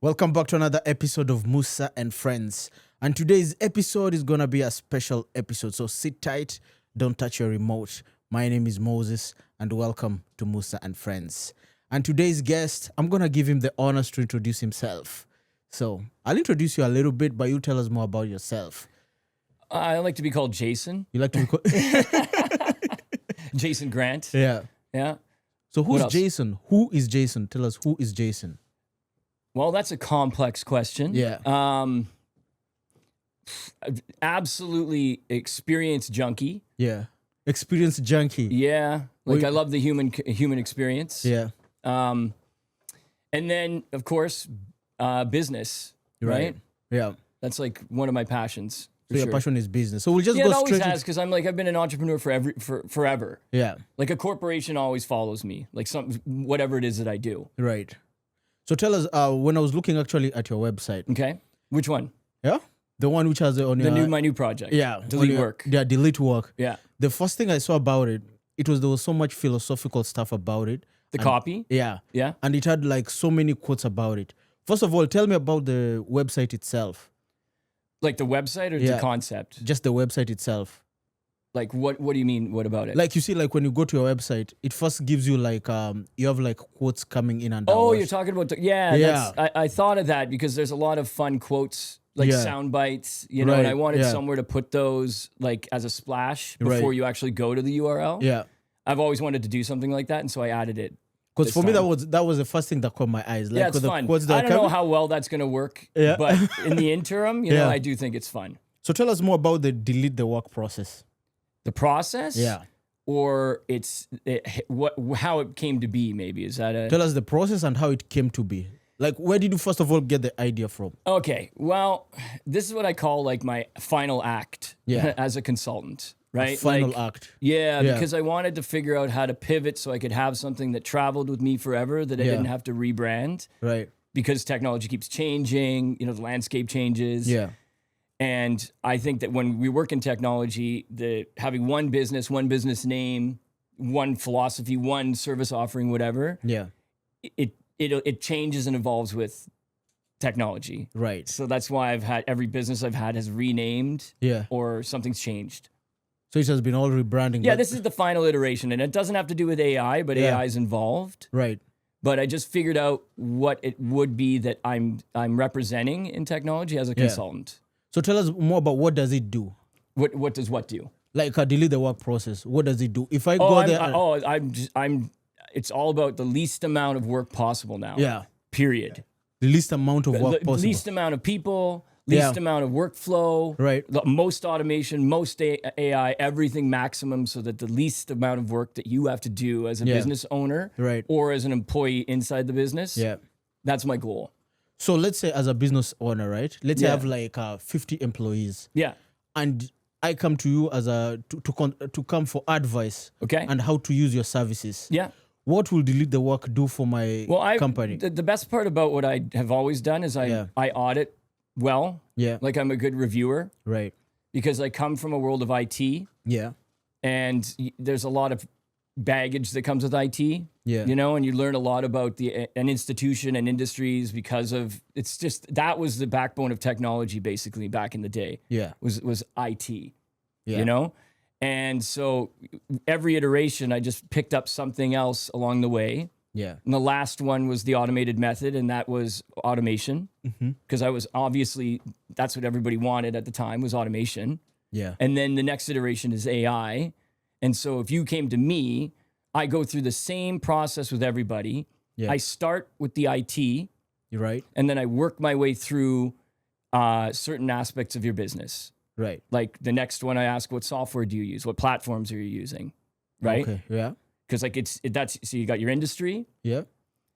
Welcome back to another episode of Moussa and Friends. And today's episode is going to be a special episode. So sit tight, don't touch your remote. My name is Moses, and welcome to Moussa and Friends. And today's guest, I'm going to give him the honors to introduce himself. So I'll introduce you a little bit, but you tell us more about yourself. I like to be called Jason. You like to be called... Jason Grant. Yeah. Yeah. So who's Jason? Who is Jason? Tell us, who is Jason? Well, that's a complex question. Yeah. Absolutely experienced junkie. Yeah. Experience junkie. Yeah. Like I love the human experience. Yeah. And then, of course, business. Right? Yeah. That's like one of my passions. So your passion is business. So we'll just Yeah, go it always straight has, because I've been an entrepreneur forever. Yeah. Like a corporation always follows me. Like whatever it is that I do. Right. So tell us, when I was looking actually at your website. Okay. Which one? Yeah. The one which has on my new project. Yeah. Delete work. Yeah, delete work. Yeah. The first thing I saw about it, there was so much philosophical stuff about it. The copy? Yeah. Yeah. And it had like so many quotes about it. First of all, tell me about the website itself. Like the website or the concept? Just the website itself. Like what do you mean? What about it? Like you see, like when you go to your website, it first gives you like you have like quotes coming in and out. Oh, you're talking about I thought of that because there's a lot of fun quotes, like sound bites, and I wanted somewhere to put those like as a splash before you actually go to the URL. Yeah. I've always wanted to do something like that, and so I added it. Because for me, that was the first thing that caught my eyes. Like, yeah, it's fun. I don't know how well that's going to work, but in the interim, you know, I do think it's fun. So tell us more about the delete the work process. The process? Yeah. Or how it came to be, maybe. Is that Tell us the process and how it came to be. Like, where did you first of all get the idea from? Okay, well, this is what I call like my final act as a consultant. Right? Final act. Yeah, because I wanted to figure out how to pivot so I could have something that traveled with me forever, that I didn't have to rebrand. Right. Because technology keeps changing, the landscape changes. Yeah. And I think that when we work in technology, having one business name, one philosophy, one service offering, whatever, it changes and evolves with technology. Right. So that's why every business I've had has renamed or something's changed. So it has been all rebranding. Yeah, this is the final iteration, and it doesn't have to do with AI, but AI is involved. Right. But I just figured out what it would be that I'm representing in technology as a consultant. So tell us more about what does it do? What does what do? Like delete the work process. What does it do? If I go there, it's all about the least amount of work possible now. Yeah. Period. The least amount of work possible. Least amount of people. Least amount of workflow, right? The most automation, most AI, everything maximum, so that the least amount of work that you have to do as a business owner, or as an employee inside the business. Yeah, that's my goal. So let's say as a business owner, right? Let's say I have like 50 employees. Yeah, and I come to you as to come for advice. Okay, and how to use your services. Yeah. What will delete the work do for my company? The best part about what I have always done is I audit. Well, like I'm a good reviewer, right? Because I come from a world of IT, and there's a lot of baggage that comes with IT, and you learn a lot about an institution and industries because of that was the backbone of technology basically back in the day. Yeah, was IT, and so every iteration I just picked up something else along the way. Yeah. And the last one was the automated method, and that was automation. Because that's what everybody wanted at the time, was automation. Yeah. And then the next iteration is AI. And so if you came to me, I go through the same process with everybody. Yeah. I start with the IT. You're right. And then I work my way through certain aspects of your business. Right. Like the next one, I ask, what software do you use? What platforms are you using? Right. Okay. Yeah. Because like so you got your industry,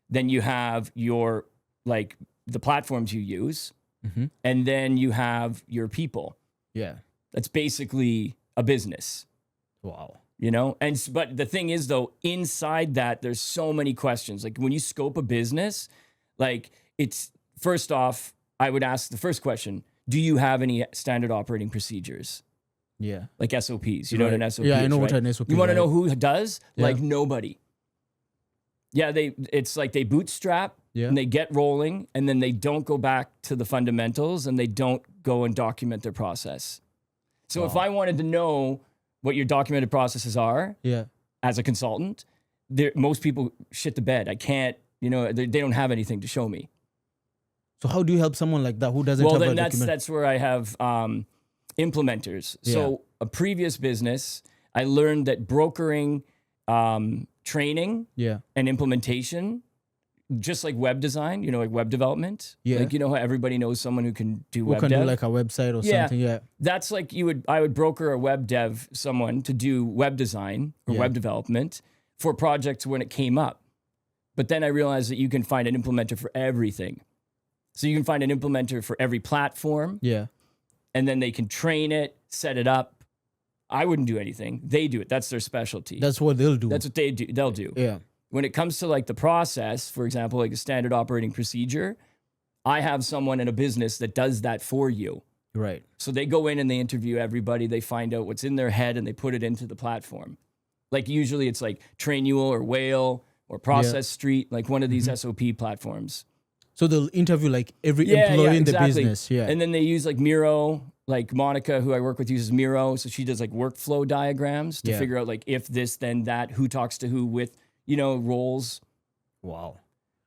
then you have your like the platforms you use, and then you have your people. Yeah, that's basically a business. Wow, but the thing is though, inside that there's so many questions. Like when you scope a business, like it's first off, I would ask the first question: do you have any standard operating procedures? Yeah. Like SOPs. You know what an SOP is, Yeah, I know what an SOP is. You want to know who does? Yeah. Like nobody. Yeah, it's like they bootstrap and they get rolling, and then they don't go back to the fundamentals, and they don't go and document their process. So if I wanted to know what your documented processes are as a consultant, most people shit the bed. I can't, they don't have anything to show me. So how do you help someone like that who doesn't have a document? That's where I have implementers. So a previous business, I learned that brokering training and implementation, just like web design, like web development. Like, how everybody knows someone who can do web dev. Do like a website or something. Yeah. That's like I would broker a web dev, someone to do web design or web development for projects when it came up. But then I realized that you can find an implementer for everything. So you can find an implementer for every platform. Yeah. And then they can train it, set it up. I wouldn't do anything. They do it. That's their specialty. That's what they'll do. That's what they do. They'll do. Yeah. When it comes to like the process, for example, like a standard operating procedure, I have someone in a business that does that for you. Right. So they go in and they interview everybody. They find out what's in their head and they put it into the platform. Like usually it's like Trainual or Whale or Process Street, like one of these SOP platforms. So they'll interview like every employee in the business. Yeah. And then they use like Miro, like Monica, who I work with, uses Miro. So she does like workflow diagrams to figure out like if this, then that, who talks to who with, roles. Wow.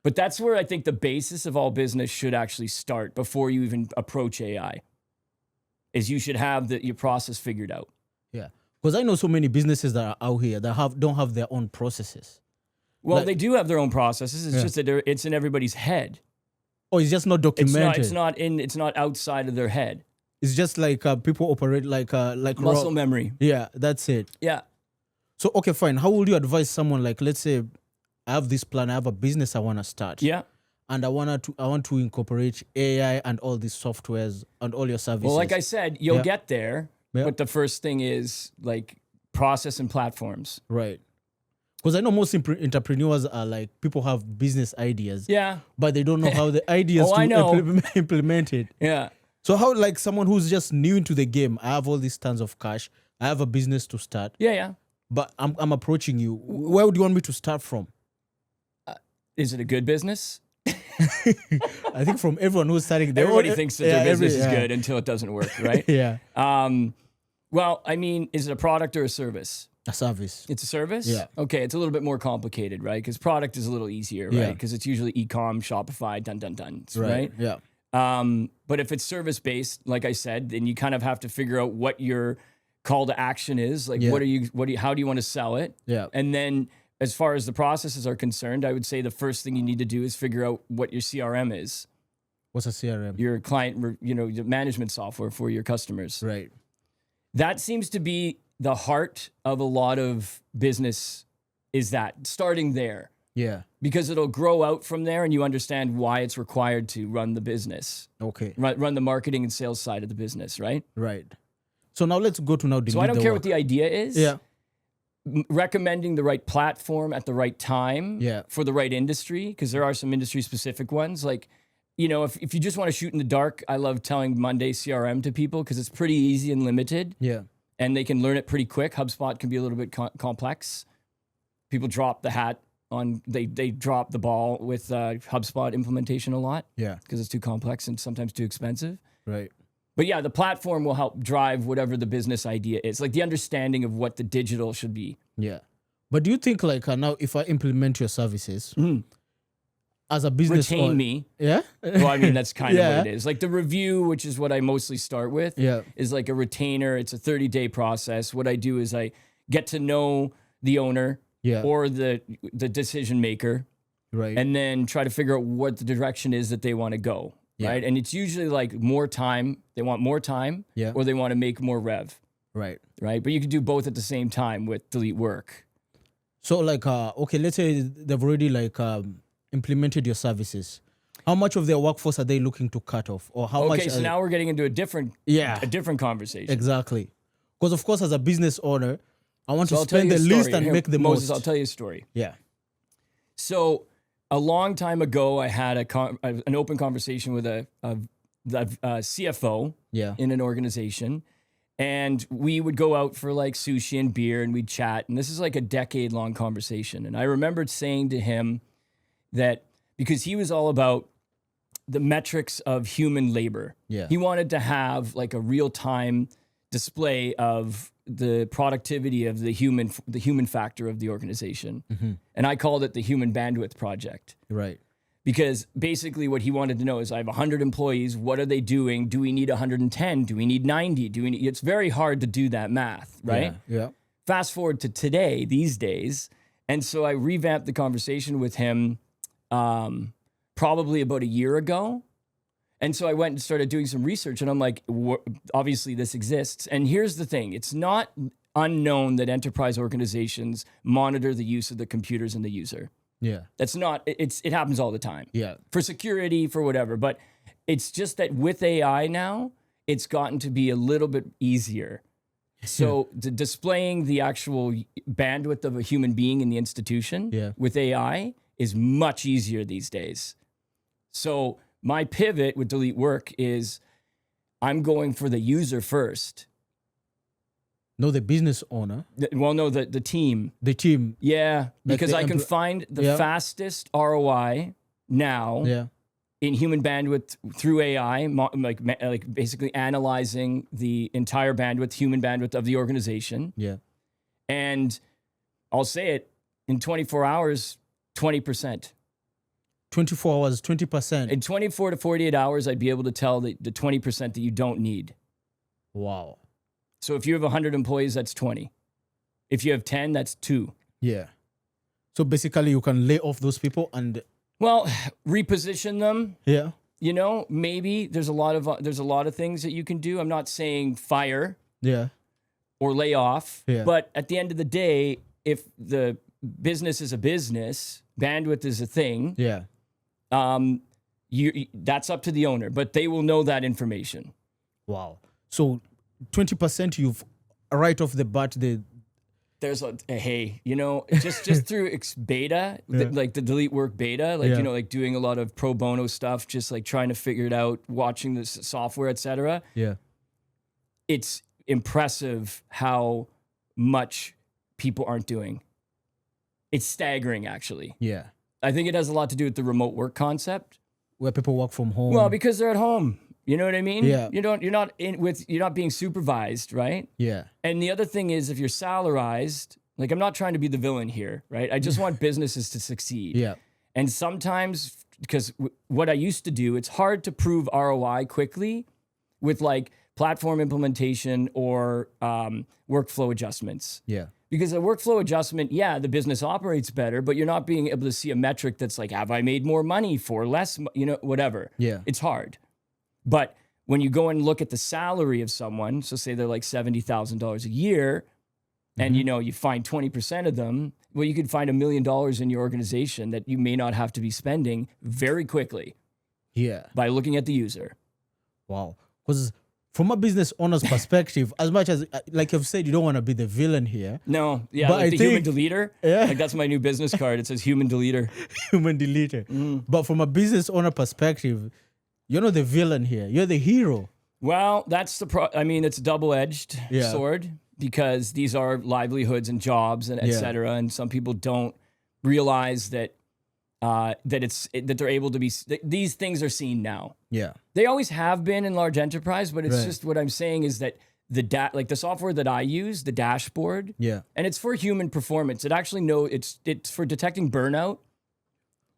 But that's where I think the basis of all business should actually start before you even approach AI, is you should have your process figured out. Yeah. Because I know so many businesses that are out here that don't have their own processes. Well, they do have their own processes. It's just that it's in everybody's head. Oh, it's just not documented. It's not outside of their head. It's just like people operate like muscle memory. Yeah, that's it. Yeah. So okay, fine. How would you advise someone, like, let's say I have this plan, I have a business I want to start. Yeah. And I want to incorporate AI and all these softwares and all your services. Well, like I said, you'll get there. Yeah. But the first thing is like process and platforms. Right. Because I know most entrepreneurs are like, people have business ideas. Yeah. But they don't know how the ideas implement it. Yeah. So how, like someone who's just new into the game, I have all these tons of cash, I have a business to start. Yeah. But I'm approaching you. Where would you want me to start from? Is it a good business? I think from everyone who's starting, everybody thinks that their business is good until it doesn't work, right? Yeah. Well, I mean, is it a product or a service? A service. It's a service? Yeah. Okay, it's a little bit more complicated, right? Because product is a little easier, right? Because it's usually e-com, Shopify, done, right? Yeah. But if it's service-based, like I said, then you kind of have to figure out what your call to action is. Like, how do you want to sell it? Yeah. And then as far as the processes are concerned, I would say the first thing you need to do is figure out what your CRM is. What's a CRM? Your client, your management software for your customers. Right. That seems to be the heart of a lot of business, is that starting there. Yeah. Because it'll grow out from there and you understand why it's required to run the business. Okay. Run the marketing and sales side of the business, right? Right. So now let's go to So I don't care what the idea is. Yeah. Recommending the right platform at the right time for the right industry, because there are some industry specific ones. Like, if you just want to shoot in the dark, I love telling Monday CRM to people because it's pretty easy and limited. Yeah. And they can learn it pretty quick. HubSpot can be a little bit complex. People drop the hat on, they drop the ball with HubSpot implementation a lot. Yeah. Because it's too complex and sometimes too expensive. Right. But yeah, the platform will help drive whatever the business idea is, like the understanding of what the digital should be. Yeah. But do you think like now if I implement your services as a business retain me? Yeah. Well, I mean, that's kind of what it is. Like the review, which is what I mostly start with, is like a retainer. It's a 30-day process. What I do is I get to know the owner or the decision maker. Right. And then try to figure out what the direction is that they want to go. Yeah. Right. And it's usually like more time. They want more time or they want to make more rev. Right. Right. But you can do both at the same time with delete work. So like, okay, let's say they've already like implemented your services. How much of their workforce are they looking to cut off? Or how much? Okay, so now we're getting into a different conversation. Exactly. Because of course, as a business owner, I want to spend the least and make the Moses, most. I'll tell you a story. Yeah. So a long time ago, I had an open conversation with a CFO in an organization. And we would go out for like sushi and beer and we'd chat. And this is like a decade-long conversation. And I remembered saying to him that because he was all about the metrics of human labor. Yeah. He wanted to have like a real-time display of the productivity of the human factor of the organization. And I called it the Human Bandwidth Project. Right. Because basically what he wanted to know is, I have 100 employees. What are they doing? Do we need 110? Do we need 90? It's very hard to do that math, right? Yeah. Fast forward to today, these days. And so I revamped the conversation with him probably about a year ago. And so I went and started doing some research, and I'm like, obviously this exists. And here's the thing. It's not unknown that enterprise organizations monitor the use of the computers and the user. Yeah. That's not, it happens all the time. Yeah. For security, for whatever. But it's just that with AI now, it's gotten to be a little bit easier. So displaying the actual bandwidth of a human being in the institution with AI is much easier these days. So my pivot with Delete Work is I'm going for the user first. No, the business owner. The team. The team. Yeah, because I can find the fastest ROI now in human bandwidth through AI, like basically analyzing the entire bandwidth, human bandwidth of the organization. Yeah. And I'll say it, in 24 hours, 20%. 24 hours, 20%. In 24 to 48 hours, I'd be able to tell the 20% that you don't need. Wow. So if you have 100 employees, that's 20. If you have 10, that's 2. Yeah. So basically you can lay off those people and... Well, reposition them. Yeah. You know, maybe there's a lot of things that you can do. I'm not saying fire. Yeah. Or lay off. Yeah. But at the end of the day, if the business is a business, bandwidth is a thing. Yeah. That's up to the owner, but they will know that information. Wow. So 20% you've right off the bat, there's just through beta, like the Delete Work beta, like doing a lot of pro bono stuff, just like trying to figure it out, watching this software, etc. Yeah. It's impressive how much people aren't doing. It's staggering, actually. Yeah. I think it has a lot to do with the remote work concept. Where people work from home. Well, because they're at home. You know what I mean? Yeah. You're not being supervised, right? Yeah. And the other thing is, if you're salarized, like, I'm not trying to be the villain here, right? I just want businesses to succeed. Yeah. And sometimes, because what I used to do, it's hard to prove ROI quickly with like platform implementation or workflow adjustments. Yeah. Because a workflow adjustment, the business operates better, but you're not being able to see a metric that's like, have I made more money for less, whatever. Yeah. It's hard. But when you go and look at the salary of someone, so say they're like $70,000 a year, and you find 20% of them, well, you could find $1 million in your organization that you may not have to be spending very quickly. Yeah. By looking at the user. Wow. Because from a business owner's perspective, as much as, like you've said, you don't want to be the villain here. No, yeah, but like the human deleter. Yeah. Like that's my new business card. It says human deleter. Human deleter. But from a business owner perspective, you're not the villain here. You're the hero. Well, that's it's a double-edged sword, because these are livelihoods and jobs and et cetera. And some people don't realize that that they're able to be, these things are seen now. Yeah. They always have been in large enterprise, but it's just, what I'm saying is that like the software that I use, the dashboard, and it's for human performance. It actually it's for detecting burnout.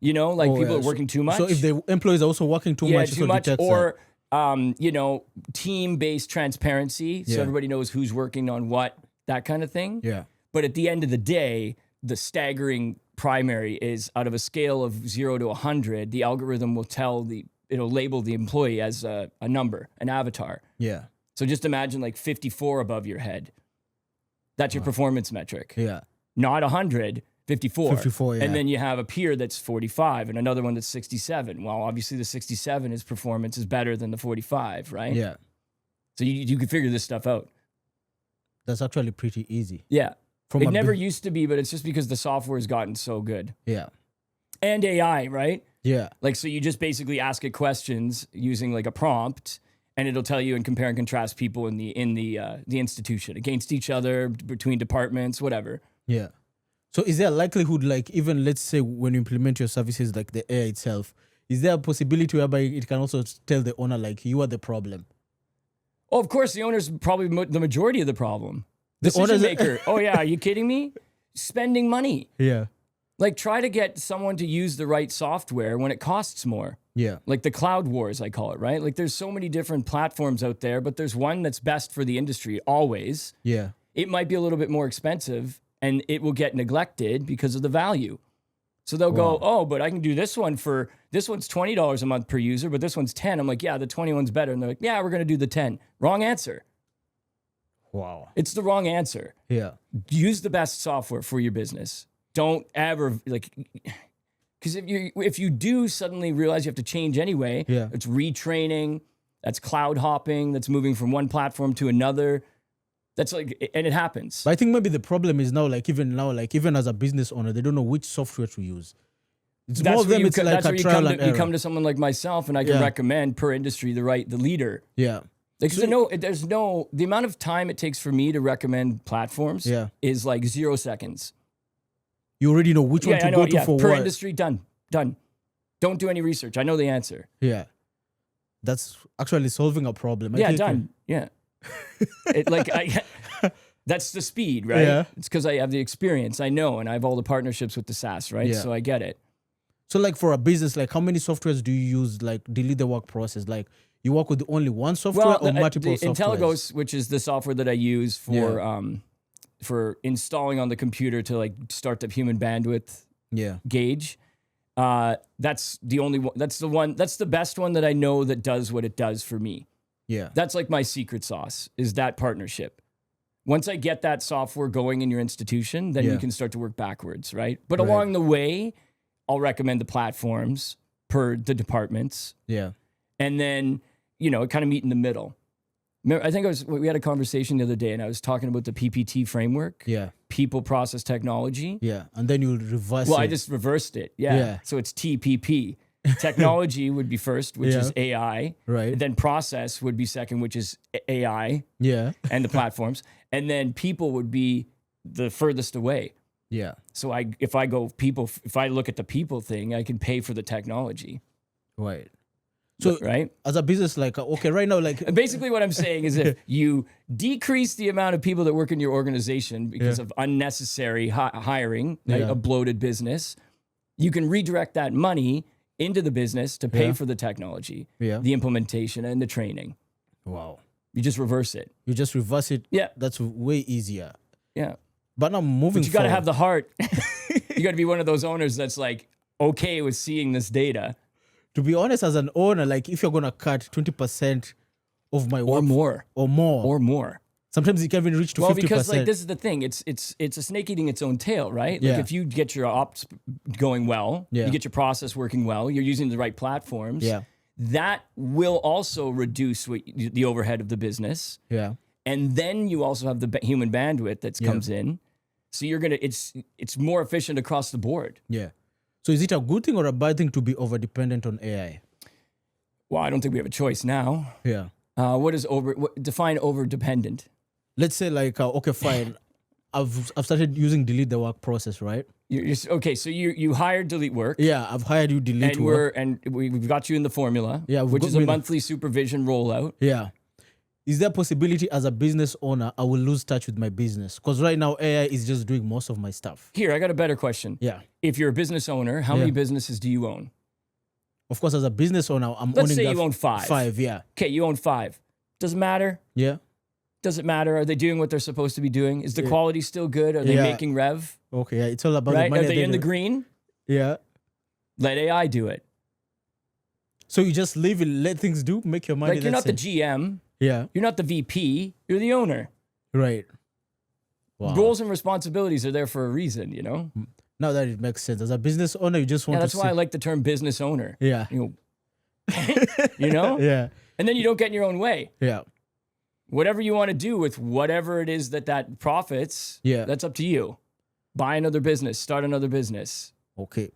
People are working too much. So if the employees are also working too much, too much, or team-based transparency, so everybody knows who's working on what, that kind of thing. Yeah. But at the end of the day, the staggering primary is, out of a scale of 0 to 100, the algorithm will it'll label the employee as a number, an avatar. Yeah. So just imagine like 54 above your head. That's your performance metric. Yeah. Not 100. 54. 54, yeah. And then you have a peer that's 45 and another one that's 67. Well, obviously the 67, his performance is better than the 45, right? Yeah. So you can figure this stuff out. That's actually pretty easy. Yeah. It never used to be, but it's just because the software has gotten so good. Yeah. And AI, right? Yeah. Like, so you just basically ask it questions using like a prompt, and it'll tell you and compare and contrast people in the institution against each other, between departments, whatever. Yeah. So is there a likelihood, like even let's say when you implement your services, like the AI itself, is there a possibility whereby it can also tell the owner, like, you are the problem? Oh, of course, the owner's probably the majority of the problem. The decision maker. Oh yeah, are you kidding me? Spending money. Yeah. Like, try to get someone to use the right software when it costs more. Yeah. Like the cloud wars, I call it, right? Like, there's so many different platforms out there, but there's one that's best for the industry always. Yeah. It might be a little bit more expensive and it will get neglected because of the value. So they'll go, oh, but I can do this one's $20 a month per user, but this one's 10. I'm like, yeah, the 21's better. And they're like, yeah, we're going to do the 10. Wrong answer. Wow. It's the wrong answer. Yeah. Use the best software for your business. Don't ever, like, because if you do suddenly realize you have to change anyway, it's retraining, that's cloud hopping, that's moving from one platform to another. That's like, and it happens. But I think maybe the problem is now, even as a business owner, they don't know which software to use. It's more of them. It's like a trial and error. You come to someone like myself, and I can recommend per industry the leader. Yeah. Like, the amount of time it takes for me to recommend platforms is like 0 seconds. You already know which one to go to for per what. industry, done. Don't do any research. I know the answer. Yeah. That's actually solving a problem. Done. Yeah. That's the speed, right? Yeah. It's because I have the experience. I know, and I have all the partnerships with the SaaS, right? Yeah. So I get it. So like for a business, like how many softwares do you use, like delete the work process? Like you work with only one software or multiple softwares? IntelliGhost, which is the software that I use for installing on the computer to like start the human bandwidth gauge. That's the only one. That's the best one that I know that does what it does for me. Yeah. That's like my secret sauce, is that partnership. Once I get that software going in your institution, then we can start to work backwards, right? But along the way, I'll recommend the platforms per the departments. Yeah. And then, kind of meet in the middle. Remember, I think we had a conversation the other day and I was talking about the PPT framework. Yeah. People, process, technology. Yeah. And then you'll reverse it. Well, I just reversed it. Yeah. So it's TPP. Technology would be first, which is AI. Right. Then process would be second, which is AI. Yeah. And the platforms. And then people would be the furthest away. Yeah. So if I look at the people thing, I can pay for the technology. Right. So right. As a business, like, okay, right now, like basically what I'm saying is if you decrease the amount of people that work in your organization because of unnecessary hiring, right, a bloated business, you can redirect that money into the business to pay for the technology, the implementation, and the training. Wow. You just reverse it. You just reverse it. Yeah. That's way easier. Yeah. But now moving forward. You got to have the heart. You got to be one of those owners that's like, okay with seeing this data. To be honest, as an owner, like if you're going to cut 20% of my work. Or more. Sometimes you can even reach to 50%. Well, because like this is the thing. It's a snake eating its own tail, right? Like if you get your ops going well, you get your process working well, you're using the right platforms, that will also reduce the overhead of the business. Yeah. And then you also have the human bandwidth that comes in. So it's more efficient across the board. Yeah. So is it a good thing or a bad thing to be over-dependent on AI? Well, I don't think we have a choice now. Yeah. Define over-dependent? Let's say like, okay, fine. I've started using delete the work process, right? Okay, so you hired delete work. Yeah, I've hired you delete work. And we've got you in the formula, which is a monthly supervision rollout. Yeah. Is there a possibility as a business owner, I will lose touch with my business? Because right now, AI is just doing most of my stuff. Here, I got a better question. Yeah. If you're a business owner, how many businesses do you own? Of course, as a business owner, I'm owning... Let's say you own 5. 5, yeah. Okay, you own 5. Does it matter? Yeah. Does it matter? Are they doing what they're supposed to be doing? Is the quality still good? Are they making rev? Okay, yeah, it's all about the money. Are they in the green? Yeah. Let AI do it. So you just leave it, let things do, make your money. Like you're not the GM. Yeah. You're not the VP. You're the owner. Right. Wow. Roles and responsibilities are there for a reason, you know? Now that it makes sense. As a business owner, you just want to... That's why I like the term business owner. Yeah. You know? Yeah. And then you don't get in your own way. Yeah. Whatever you want to do with whatever it is that profits, that's up to you. Buy another business, start another business. Okay.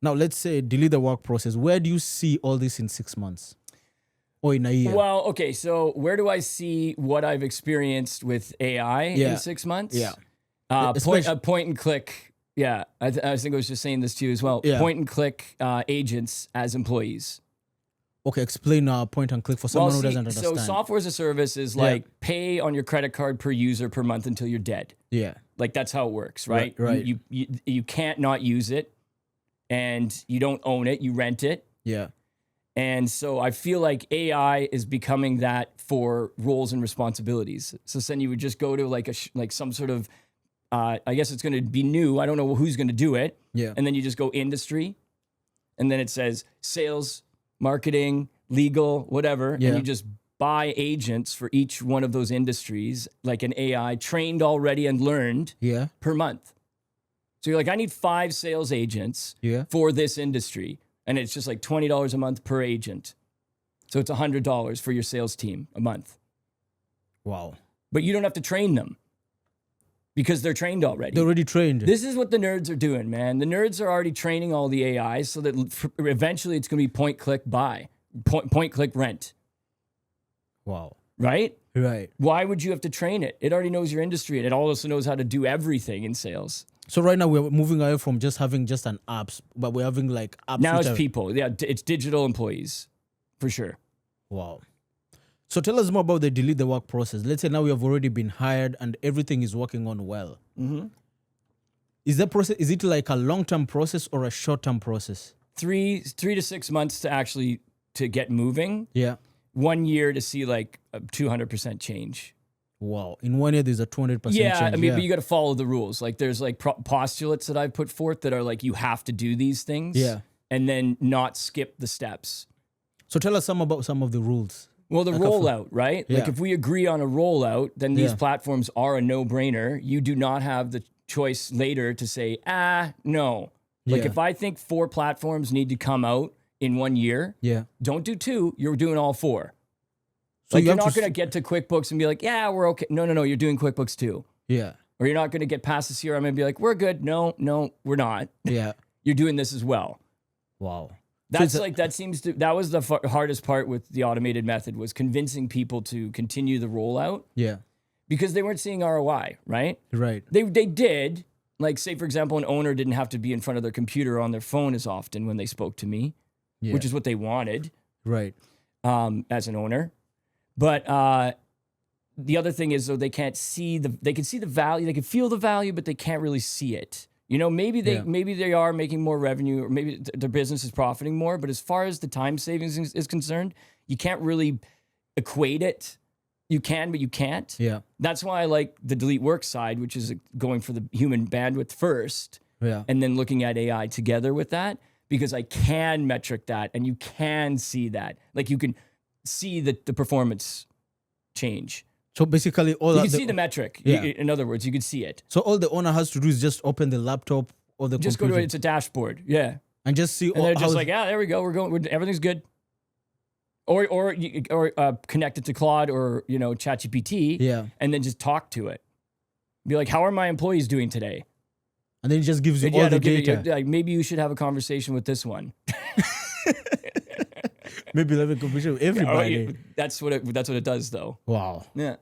Now, let's say delete the work process. Where do you see all this in 6 months? Or in a year? Well, okay, so where do I see what I've experienced with AI in 6 months? Yeah. Point and click Yeah, I think I was just saying this to you as well. Yeah. Point and click agents as employees. Okay, explain point and click for someone who doesn't understand. So software as a service is like pay on your credit card per user per month until you're dead. Yeah. Like that's how it works, right? Right. You can't not use it, and you don't own it. You rent it. Yeah. And so I feel like AI is becoming that for roles and responsibilities. So then you would just go to like some sort of, I guess it's going to be new. I don't know who's going to do it. Yeah. And then you just go industry, and then it says sales, marketing, legal, whatever. Yeah. And you just buy agents for each one of those industries, like an AI trained already and learned per month. So you're like, I need 5 sales agents for this industry. And it's just like $20 a month per agent. So it's $100 for your sales team a month. Wow. But you don't have to train them because they're trained already. They're already trained. This is what the nerds are doing, man. The nerds are already training all the AIs so that eventually it's going to be point, click, buy, point, click, rent. Wow. Right? Right. Why would you have to train it? It already knows your industry, and it also knows how to do everything in sales. So right now we're moving away from just having just an apps, but we're having like apps. Now it's people. Yeah, it's digital employees, for sure. Wow. So tell us more about the delete the work process. Let's say now we have already been hired and everything is working on well. Mm-hmm. Is it like a long-term process or a short-term process? 3 to 6 months to get moving. Yeah. 1 year to see like a 200% change. Wow. In 1 year, there's a 200% change. I mean, but you got to follow the rules. Like there's like postulates that I've put forth that are like, you have to do these things. Yeah. And then not skip the steps. So tell us about some of the rules. Well, the rollout, right? Yeah. Like if we agree on a rollout, then these platforms are a no-brainer. You do not have the choice later to say, no. Like if I think 4 platforms need to come out in 1 year, don't do 2, you're doing all 4. So like you're not going to get to QuickBooks and be like, yeah, we're okay. No, you're doing QuickBooks too. Yeah. Or you're not going to get past the CRM and be like, we're good. No, we're not. Yeah. You're doing this as well. Wow. That was the hardest part with the automated method, was convincing people to continue the rollout. Yeah. Because they weren't seeing ROI, right? Right. They did. Like, say, for example, an owner didn't have to be in front of their computer or on their phone as often when they spoke to me, which is what they wanted. Right. As an owner. But the other thing is, though, they can see the value, they can feel the value, but they can't really see it. You know, maybe they are making more revenue, or maybe their business is profiting more. But as far as the time savings is concerned, you can't really equate it. You can, but you can't. Yeah. That's why I like the delete work side, which is going for the human bandwidth first, and then looking at AI together with that, because I can metric that, and you can see that. Like you can see the performance change. So basically, you can see the metric. Yeah. In other words, you can see it. So all the owner has to do is just open the laptop or the just computer. Go to it. It's a dashboard. Yeah. And just see. And they're just like, yeah, there we go. Everything's good. Or connect it to Claude or ChatGPT. Yeah. And then just talk to it. Be like, how are my employees doing today? And then it just gives you all the data. Like, maybe you should have a conversation with this one. Maybe have a conversation with everybody. That's what it does, though. Wow. Yeah.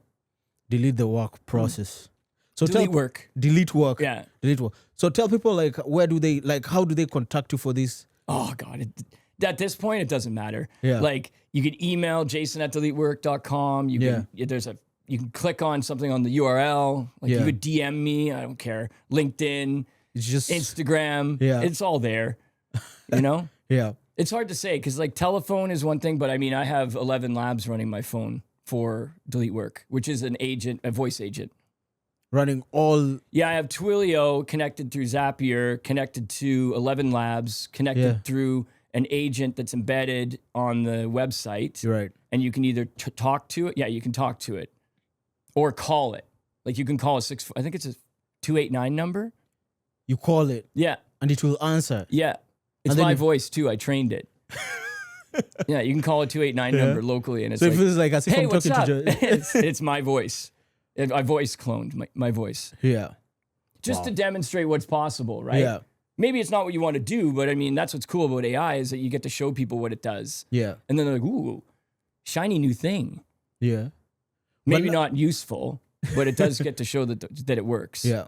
Delete the work process. So delete work. Delete work. Yeah. Delete work. So tell people how do they contact you for this? Oh God. At this point, it doesn't matter. Yeah. Like you can email jason@deletework.com. You can click on something on the URL. Like you could DM me. I don't care. LinkedIn. It's just Instagram. Yeah. It's all there. You know? Yeah. It's hard to say because like telephone is one thing, but I mean, I have 11 labs running my phone for delete work, which is a voice agent. Running all. Yeah, I have Twilio connected through Zapier, connected to 11 labs, connected through an agent that's embedded on the website. You're right. And you can either talk to it. Yeah, you can talk to it or call it. Like you can call I think it's a 289 number. You call it. Yeah. And it will answer. Yeah. It's my voice too. I trained it. Yeah, you can call a 289 number locally, and it's so it feels like as if I'm talking to it's my voice. I voice cloned my voice. Yeah. Just to demonstrate what's possible, right? Yeah. Maybe it's not what you want to do, but I mean, that's what's cool about AI is that you get to show people what it does. Yeah. And then they're like, ooh, shiny new thing. Yeah. Maybe not useful, but it does get to show that it works. Yeah.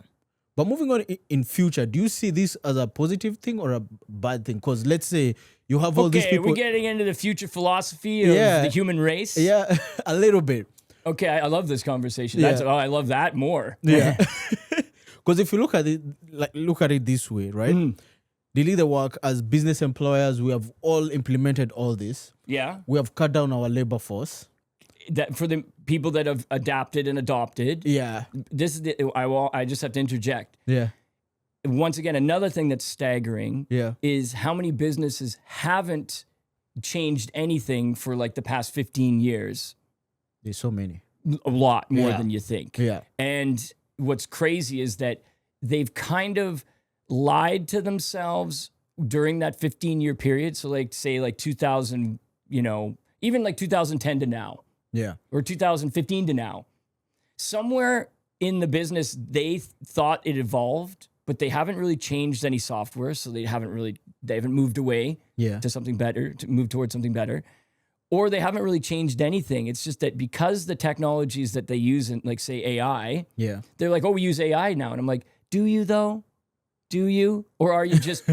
But moving on in future, do you see this as a positive thing or a bad thing? Because let's say you have all these people. We're getting into the future philosophy of the human race. Yeah, a little bit. Okay, I love this conversation. I love that more. Yeah. Because if you look at it this way, right? The leader work as business employers, we have all implemented all this. Yeah. We have cut down our labor force. That for the people that have adapted and adopted. Yeah. This is I just have to interject. Yeah. Once again, another thing that's staggering is how many businesses haven't changed anything for like the past 15 years. There's so many. A lot more than you think. Yeah. And what's crazy is that they've kind of lied to themselves during that 15-year period. So like say like 2000, even like 2010 to now. Yeah. Or 2015 to now. Somewhere in the business, they thought it evolved, but they haven't really changed any software. So they haven't moved away to something better, to move towards something better. Or they haven't really changed anything. It's just that because the technologies that they use in, like, say, AI, they're like, oh, we use AI now. And I'm like, do you though? Do you? Or are you just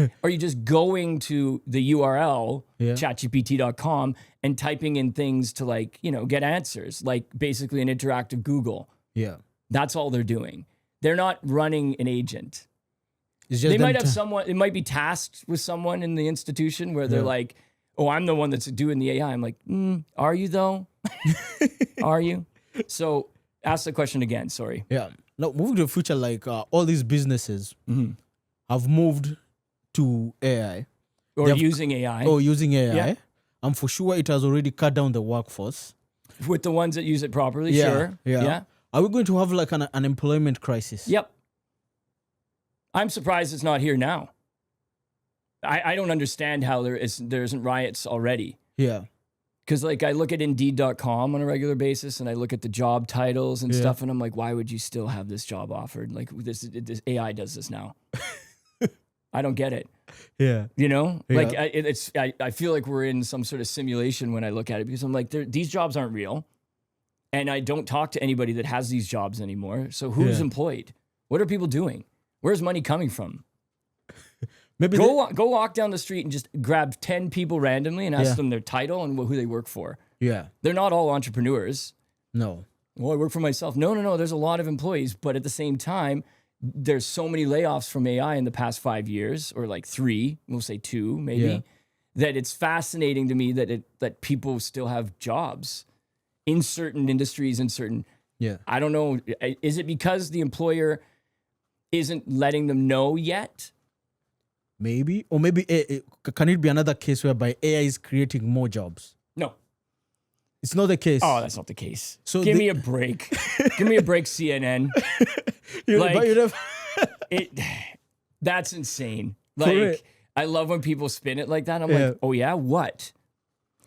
going to the URL, chatgpt.com, and typing in things to like, get answers, like basically an interactive Google. Yeah. That's all they're doing. They're not running an agent. It's just they might have someone, it might be tasked with someone in the institution where they're like, oh, I'm the one that's doing the AI. I'm like, are you though? Are you? So ask the question again. Sorry. Yeah. Now, moving to the future, like all these businesses have moved to AI. Or using AI. Oh, using AI. Yeah. And for sure, it has already cut down the workforce. With the ones that use it properly, sure. Yeah. Are we going to have like an unemployment crisis? Yep. I'm surprised it's not here now. I don't understand how there isn't riots already. Yeah. Because like I look at Indeed.com on a regular basis and I look at the job titles and stuff and I'm like, why would you still have this job offered? Like this AI does this now. I don't get it. Yeah. Like I feel like we're in some sort of simulation when I look at it because I'm like, these jobs aren't real. And I don't talk to anybody that has these jobs anymore. So who's employed? What are people doing? Where's money coming from? Maybe go walk down the street and just grab 10 people randomly and ask them their title and who they work for. Yeah. They're not all entrepreneurs. No. Well, I work for myself. No. There's a lot of employees, but at the same time, there's so many layoffs from AI in the past 5 years, or like 3, we'll say 2 maybe, that it's fascinating to me that people still have jobs in certain industries, in certain, I don't know. Is it because the employer isn't letting them know yet? Maybe. Or maybe can it be another case whereby AI is creating more jobs? No. It's not the case. Oh, that's not the case. So give me a break. Give me a break, CNN. That's insane. Like, I love when people spin it like that. I'm like, oh yeah, what?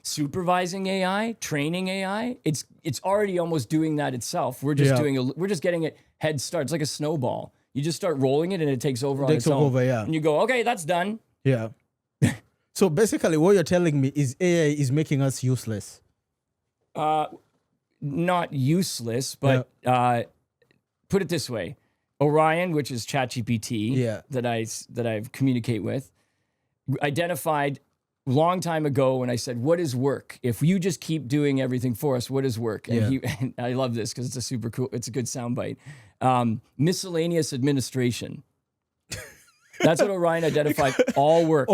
Supervising AI, training AI, it's already almost doing that itself. We're just we're just getting it head start. It's like a snowball. You just start rolling it and it takes over on its own. And you go, okay, that's done. Yeah. So basically what you're telling me is AI is making us useless. Not useless, but put it this way. Orion, which is ChatGPT that I communicate with, identified a long time ago when I said, what is work? If you just keep doing everything for us, what is work? And I love this because it's it's a good soundbite. Miscellaneous administration. That's what Orion identified. All work.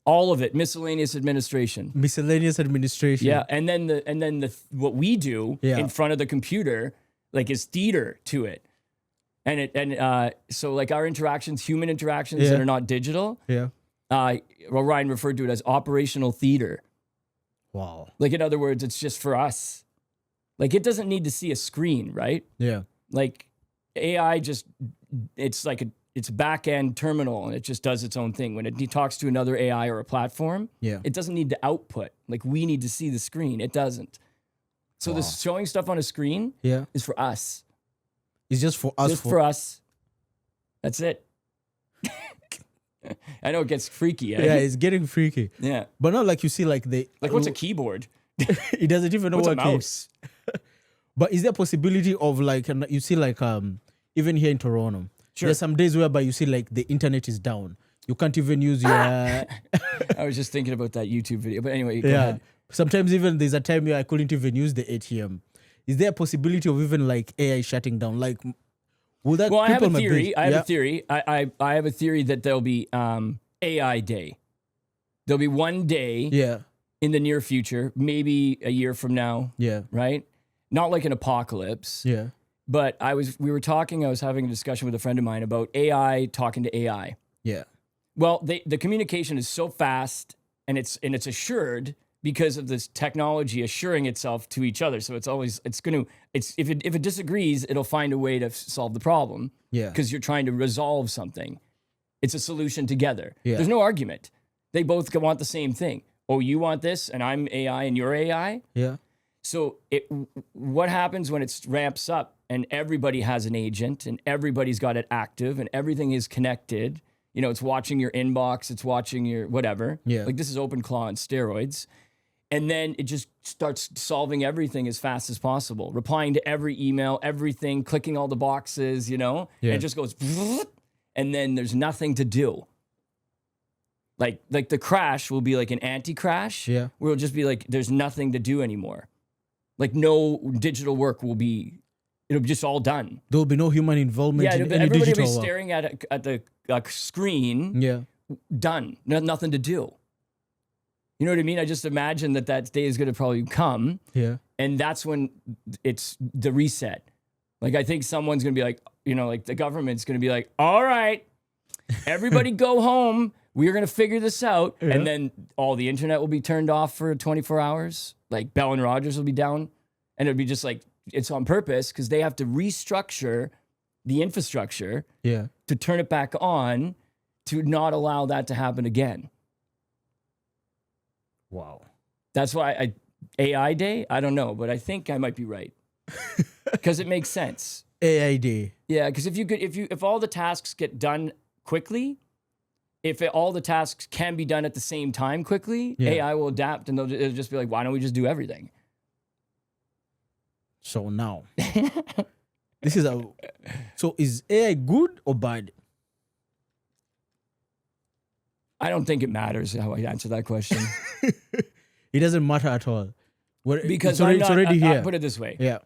All of it. Miscellaneous administration. Miscellaneous administration. Yeah. And then what we do in front of the computer, like, is theater to it. And so like our interactions, human interactions that are not digital. Yeah. Orion referred to it as operational theater. Wow. Like, in other words, it's just for us. Like, it doesn't need to see a screen, right? Yeah. Like, AI it's like it's a back-end terminal and it just does its own thing. When it talks to another AI or a platform, it doesn't need to output. Like, we need to see the screen. It doesn't. So this showing stuff on a screen is for us. It's just for us. Just for us. That's it. I know it gets freaky. Eh? Yeah, it's getting freaky. Yeah. But not like you see like what's a keyboard? It doesn't even know what's what a mouse. But is there a possibility of like, you see like even here in Toronto, there's some days whereby you see like the internet is down. You can't even use your... I was just thinking about that YouTube video. But anyway, go ahead. Sometimes even there's a time where I couldn't even use the ATM. Is there a possibility of even like AI shutting down? Like, will that... Well, I have a theory. I have a theory that there'll be AI day. There'll be one day in the near future, maybe a year from now. Yeah. Right? Not like an apocalypse. Yeah. But I was having a discussion with a friend of mine about AI talking to AI. Yeah. Well, the communication is so fast and it's assured because of this technology assuring itself to each other. So if it disagrees, it'll find a way to solve the problem. Yeah. Because you're trying to resolve something. It's a solution together. Yeah. There's no argument. They both want the same thing. Oh, you want this and I'm AI and you're AI? Yeah. So what happens when it ramps up and everybody has an agent and everybody's got it active and everything is connected? You know, it's watching your inbox, it's watching your whatever. Yeah. Like this is OpenClaw on steroids. And then it just starts solving everything as fast as possible, replying to every email, everything, clicking all the boxes, you know? Yeah. And it just goes, and then there's nothing to do. Like the crash will be like an anti-crash, where it'll just be like, there's nothing to do anymore. Like no digital work it'll be just all done. There'll be no human involvement in any everybody digital will be staring at the screen. Yeah. Done. Nothing to do. You know what I mean? I just imagine that day is going to probably come. Yeah. And that's when it's the reset. Like, I think someone's going to be like, you know, like the government's going to be like, all right, everybody go home. We're going to figure this out. Yeah. And then all the internet will be turned off for 24 hours. Like Bell and Rogers will be down. And it'll be just like, it's on purpose because they have to restructure the infrastructure to turn it back on to not allow that to happen again. Wow. That's why AI day, I don't know, but I think I might be right. Because it makes sense. AI day. Yeah, because if all the tasks get done quickly, all the tasks can be done at the same time quickly, AI will adapt and it'll just be like, why don't we just do everything? So now, so is AI good or bad? I don't think it matters how I answer that question. It doesn't matter at all. Because it's already here. I'll put it this way. Yeah.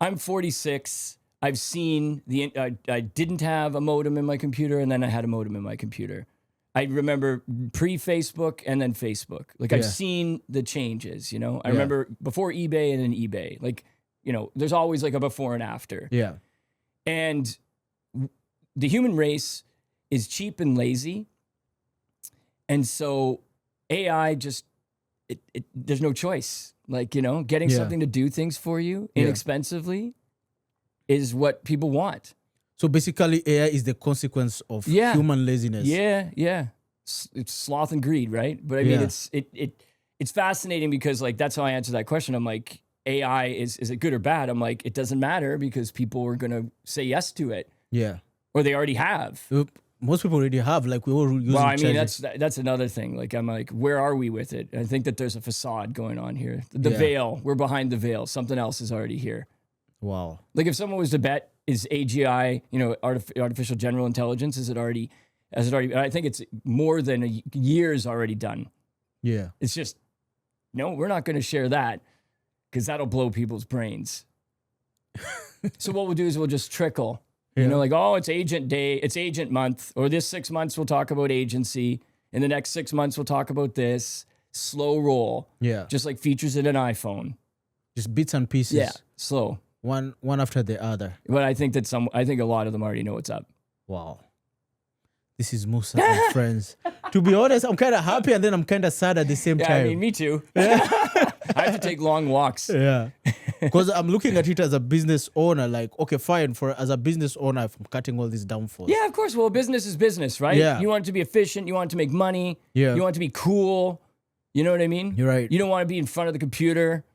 I'm 46. I've seen I didn't have a modem in my computer and then I had a modem in my computer. I remember pre-Facebook and then Facebook. Like I've seen the changes, you know? I remember before eBay and then eBay. Like, you know, there's always like a before and after. Yeah. And the human race is cheap and lazy. And so AI just, there's no choice. Like, you know, getting something to do things for you inexpensively is what people want. So basically AI is the consequence of human laziness. Yeah, yeah. It's sloth and greed, right? But I mean, it's fascinating because like, that's how I answer that question. I'm like, AI, is it good or bad? I'm like, it doesn't matter because people are going to say yes to it. Yeah. Or they already have. Most people already have, like we all use. Well, I mean, that's another thing. Like, I'm like, where are we with it? I think that there's a facade going on here. The veil, we're behind the veil. Something else is already here. Wow. Like if someone was to bet, is AGI, you know, artificial general intelligence, has it already, I think it's more than a year's already done. Yeah. It's just, no, we're not going to share that because that'll blow people's brains. So what we'll do is we'll just trickle. You know, like, oh, it's agent day, it's agent month, or this 6 months we'll talk about agency. In the next 6 months, we'll talk about this. Slow roll. Yeah. Just like features in an iPhone. Just bits and pieces. Yeah. Slow. One after the other. But I think that I think a lot of them already know what's up. Wow. This is Moussa and Friends. To be honest, I'm kind of happy and then I'm kind of sad at the same time. I mean, me too. I have to take long walks. Yeah. Because I'm looking at it as a business owner, like, okay, fine, as a business owner, I'm cutting all these down for. Yeah, of course. Well, business is business, right? Yeah. You want it to be efficient. You want it to make money. Yeah. You want it to be cool. You know what I mean? You're right. You don't want to be in front of the computer.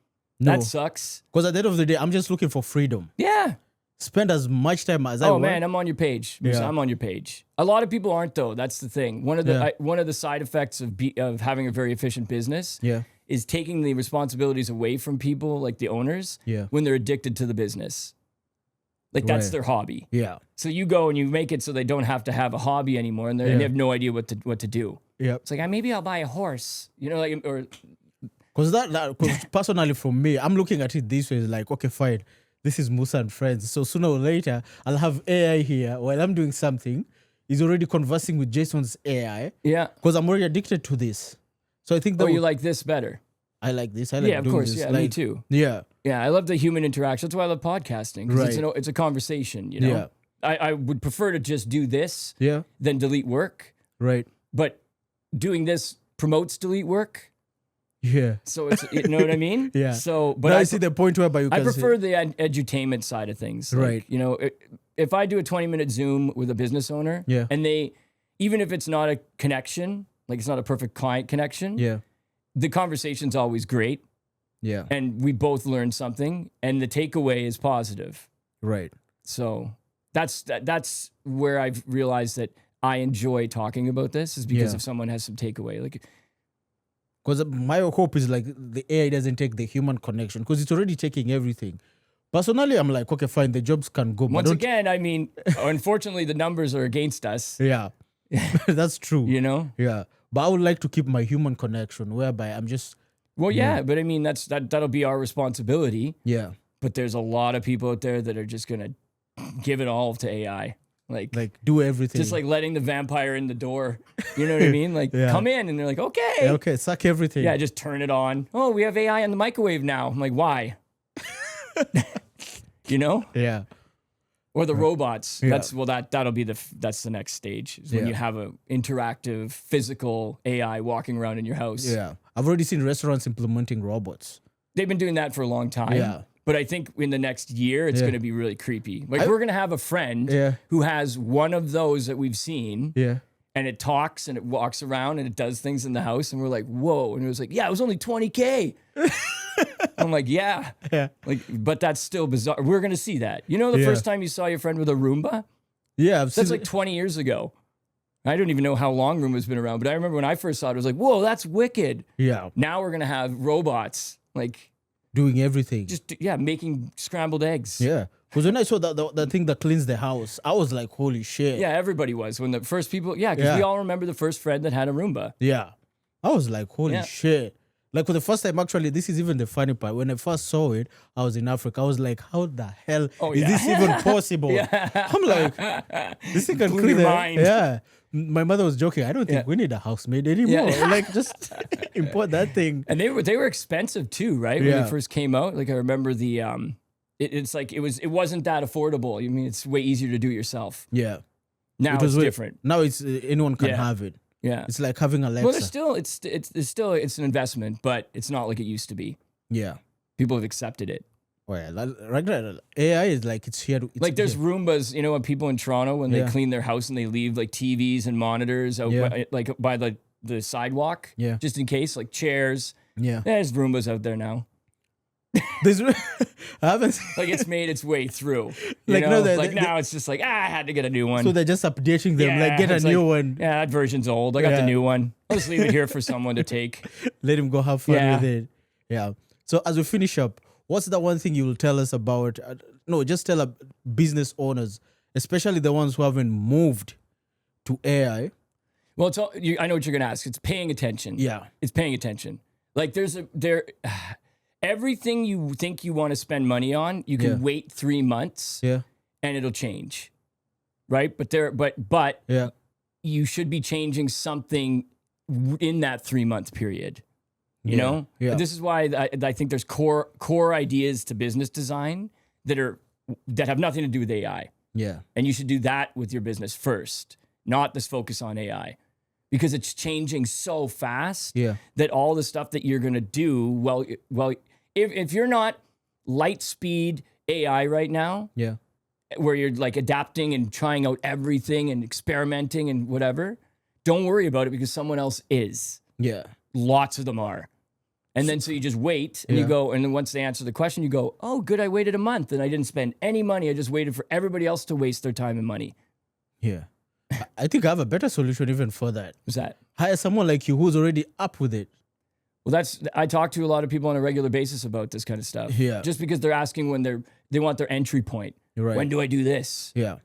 No. That sucks. Because at the end of the day, I'm just looking for freedom. Yeah. Spend as much time as I want. Oh, man, I'm on your page. Yeah. I'm on your page. A lot of people aren't, though. That's the thing. One of the side effects of having a very efficient business is taking the responsibilities away from people, like the owners, when they're addicted to the business. Like that's their hobby. Yeah. So you go and you make it so they don't have to have a hobby anymore, and they have no idea what to do. Yeah. It's like, maybe I'll buy a horse, like, or because personally for me, I'm looking at it this way, like, okay, fine, this is Moussa and Friends. So sooner or later, I'll have AI here while I'm doing something. He's already conversing with Jason's AI. Yeah. Because I'm already addicted to this. So I think that you like this better. I like this. I like of course. this. Yeah, like, me too. Yeah. Yeah, I love the human interaction. That's why I love podcasting. Because it's a conversation, Yeah. I would prefer to just do this than delete work. Right. But doing this promotes delete work. Yeah. So it's, you know what I mean? Yeah. So, but now I see the point whereby you can I prefer the edutainment side of things. Like, right. If I do a 20-minute Zoom with a business owner, and even if it's not a connection, like it's not a perfect client connection, the conversation's always great. Yeah. And we both learn something, and the takeaway is positive. Right. So that's where I've realized that I enjoy talking about this, is because if someone has some takeaway. Like, because my hope is like the AI doesn't take the human connection, because it's already taking everything. Personally, I'm like, okay, fine, the jobs can go. Once again, I mean, unfortunately, the numbers are against us. Yeah. That's true. Yeah. But I would like to keep my human connection, whereby I'm just... Well, but I mean, that'll be our responsibility. Yeah. But there's a lot of people out there that are just going to give it all to AI. Like do everything. Just like letting the vampire in the door. You know what I mean? Like, come in, and they're like, okay. Yeah, okay, suck everything. Yeah, just turn it on. Oh, we have AI in the microwave now. I'm like, why? Yeah. Or the robots. Yeah. That'll be that's the next stage, is when you have a interactive physical AI walking around in your house. Yeah. I've already seen restaurants implementing robots. They've been doing that for a long time. Yeah. But I think in the next year, it's going to be really creepy. Like, we're going to have a friend who has one of those that we've seen. Yeah. And it talks and it walks around and it does things in the house. And we're like, whoa. And it was like, it was only $20K. I'm like, yeah. Like, but that's still bizarre. We're going to see that. The first time you saw your friend with a Roomba? Yeah. That's like 20 years ago. I don't even know how long Roomba's been around. But I remember when I first saw it, I was like, whoa, that's wicked. Yeah. Now we're going to have robots. Like, doing everything. Just, making scrambled eggs. Yeah. Because when I saw the thing that cleans the house, I was like, holy shit. Yeah, everybody was. When the first people, because we all remember the first friend that had a Roomba. Yeah. I was like, holy shit. Like, for the first time, actually, this is even the funny part. When I first saw it, I was in Africa. I was like, how the hell is this even possible? I'm like, this thing can clean your mind. Yeah. My mother was joking. I don't think we need a housemaid anymore. Like, just import that thing. And they were expensive too, right? When they first came out. Like, I remember the it's like it wasn't that affordable. I mean, it's way easier to do it yourself. Yeah. Now it's different. Now it's anyone can have it. Yeah. It's like having Alexa. Well, it's an investment, but it's not like it used to be. Yeah. People have accepted it. Well, AI is like, it's here. Like, there's Roombas, when people in Toronto, when they clean their house and they leave like TVs and monitors out like by the sidewalk, just in case, like chairs. Yeah. There's Roombas out there now. I haven't like, it's made its way through. Like, no, now it's just like, I had to get a new one. So they're just updating them, like, get a new one. Yeah, that version's old. I got the new one. I'll just leave it here for someone to take. Let him go have fun with it. Yeah. So as we finish up, what's the one thing you will tell us about? Just tell business owners, especially the ones who haven't moved to AI. Well, I know what you're going to ask. It's paying attention. Yeah. It's paying attention. Like, everything you think you want to spend money on, you can wait 3 months and it'll change. Right? But you should be changing something in that 3-month period. You know? Yeah. This is why I think there's core ideas to business design that have nothing to do with AI. Yeah. And you should do that with your business first, not this focus on AI. Because it's changing so fast that all the stuff that you're going to do, well, if you're not light speed AI right now, where you're like adapting and trying out everything and experimenting and whatever, don't worry about it, because someone else is. Yeah. Lots of them are. And then so you just wait and you go, and then once they answer the question, you go, oh, good, I waited a month and I didn't spend any money. I just waited for everybody else to waste their time and money. Yeah. I think I have a better solution even for that. What's that? Hire someone like you who's already up with it. Well, I talk to a lot of people on a regular basis about this kind of stuff. Yeah. Just because they're asking when they want their entry point. Right. When do I do this? Yeah.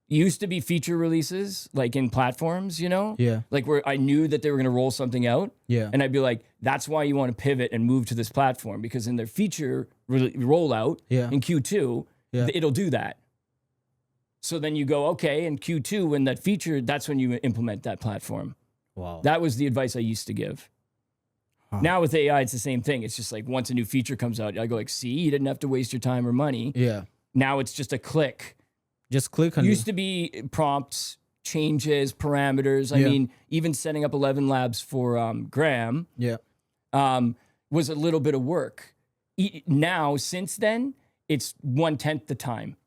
Used to be feature releases, like in platforms, you know? Yeah. Like where I knew that they were going to roll something out. Yeah. And I'd be like, that's why you want to pivot and move to this platform, because in their feature rollout in Q2, it'll do that. So then you go, okay, in Q2, when that feature, that's when you implement that platform. Wow. That was the advice I used to give. Now with AI, it's the same thing. It's just like once a new feature comes out, I go like, see, you didn't have to waste your time or money. Yeah. Now it's just a click. Just click on Used to be prompts, changes, parameters. I mean, even setting up 11 labs for Graham was a little bit of work. Now, since then, it's 1/10 the time.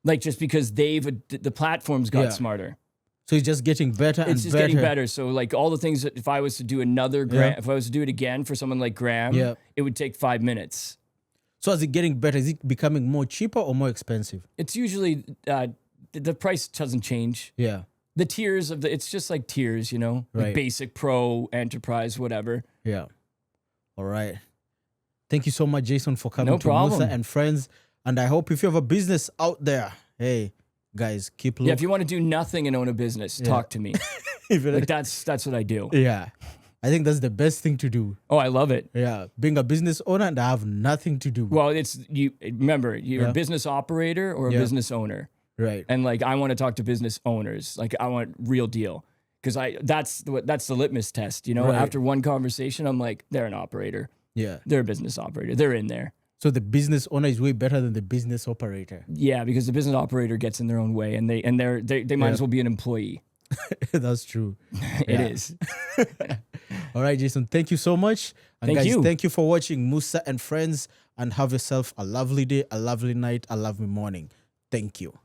Like just because the platforms got smarter. So it's just getting better and better. It's just getting better. So like all the things that if I was to do another Graham, if I was to do it again for someone like Graham, it would take 5 minutes. So is it getting better? Is it becoming more cheaper or more expensive? It's usually the price doesn't change. Yeah. The tiers of it's just like tiers, you know, like basic, pro, enterprise, whatever. Yeah. All right. Thank you so much, Jason, for coming to problem. Moussa and Friends. And I hope if you have a business out there, hey, guys, keep looking. Yeah, if you want to do nothing and own a business, talk to me. Like that's what I do. Yeah. I think that's the best thing to do. Oh, I love it. Yeah. Being a business owner and I have nothing to do. Well, it's you remember, you're a business operator or a business owner. Right. And like I want to talk to business owners. Like I want real deal. Because that's the litmus test, you know. Right. After one conversation, I'm like, they're an operator. Yeah. They're a business operator. They're in there. So the business owner is way better than the business operator. Yeah, because the business operator gets in their own way and they might as well be an employee. That's true. It is. All right, Jason, thank you so much. And Thank guys, you. Thank you for watching Moussa and Friends, and have yourself a lovely day, a lovely night, a lovely morning. Thank you.